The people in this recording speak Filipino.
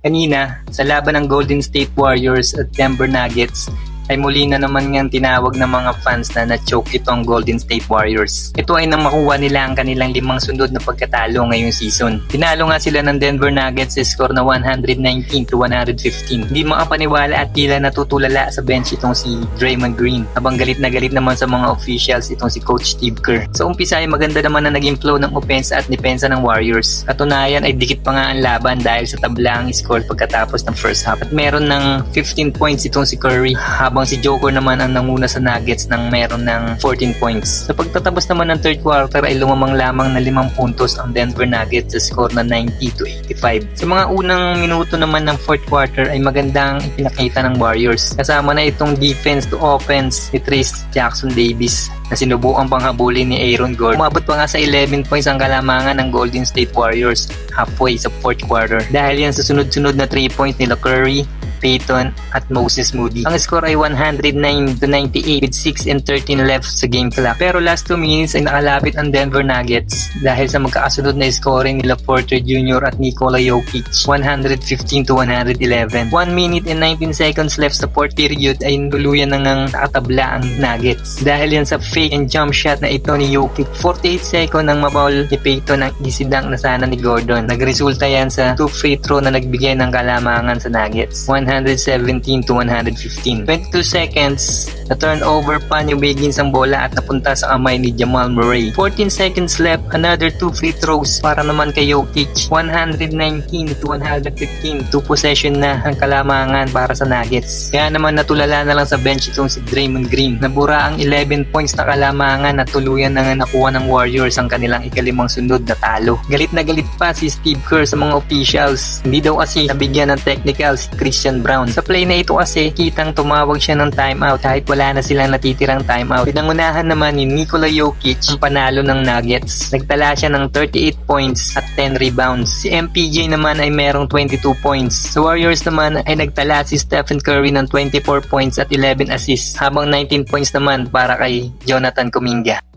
Kanina, sa laban ng Golden State Warriors at Denver Nuggets, ay muli na naman ngang tinawag ng mga fans na na-choke itong Golden State Warriors. Ito ay nang makuha nila ang kanilang 5 sunod na pagkatalo ngayong season. Tinalo nga sila ng Denver Nuggets sa score na 119-115. Hindi makapaniwala at tila natutulala sa bench itong si Draymond Green, habang galit na galit naman sa mga officials itong si Coach Steve Kerr. Sa umpisa ay maganda naman na naging flow ng opensa at depensa ng Warriors. Katunayan ay dikit pa nga ang laban dahil sa tabla ang score pagkatapos ng first half. At meron ng 15 points itong si Curry, habang si Joker naman ang nanguna sa Nuggets ng meron ng 14 points. Sa pagtatapos naman ng third quarter ay lumamang lamang na 5 puntos ang Denver Nuggets sa score na 90-85. Sa mga unang minuto naman ng fourth quarter ay magandang ipinakita ng Warriors. Kasama na itong defense to offense ni Trayce Jackson-Davis na sinubukan pang habulin ni Aaron Gordon. Umabot pa nga sa 11 points ang kalamangan ng Golden State Warriors halfway sa fourth quarter. Dahil yan sa sunod-sunod na 3 points nila Curry, Payton at Moses Moody. Ang score ay 109-98 with 6 and 13 left sa game clock. Pero last 2 minutes ay nakalapit ang Denver Nuggets dahil sa magkakasunod na scoring nila Porter Jr. at Nikola Jokic, 115-111. 1 minute and 19 seconds left sa fourth period ay tuluyan na ngang nakatabla ang Nuggets. Dahil yan sa fake and jump shot na ito ni Jokic, 48 second ang mabaul ni Payton ang easy dunk na sana ni Gordon. Nagresulta yan sa 2 free throw na nagbigay ng kalamangan sa Nuggets, 117-115. 22 seconds, na turnover pa ni Wiggins ang bola at napunta sa kamay ni Jamal Murray. 14 seconds left, another 2 free throws para naman kay Jokic, 119-115. 2 possession na ang kalamangan para sa Nuggets. Kaya naman natulala na lang sa bench itong si Draymond Green. Nabura ang 11 points na kalamangan at tuluyan na nga nakuha ng Warriors ang kanilang ikalimang sunod na talo. Galit na galit pa si Steve Kerr sa mga officials. Hindi daw kasi nabigyan ng technical si Christian Brown. Sa play na ito kasi, kitang tumawag siya ng timeout kahit wala na silang natitirang timeout. Pinangunahan naman ni Nikola Jokic ang panalo ng Nuggets. Nagtala siya ng 38 points at 10 rebounds. Si MPJ naman ay merong 22 points. Sa Warriors naman ay nagtala si Stephen Curry ng 24 points at 11 assists, habang 19 points naman para kay Jonathan Kuminga.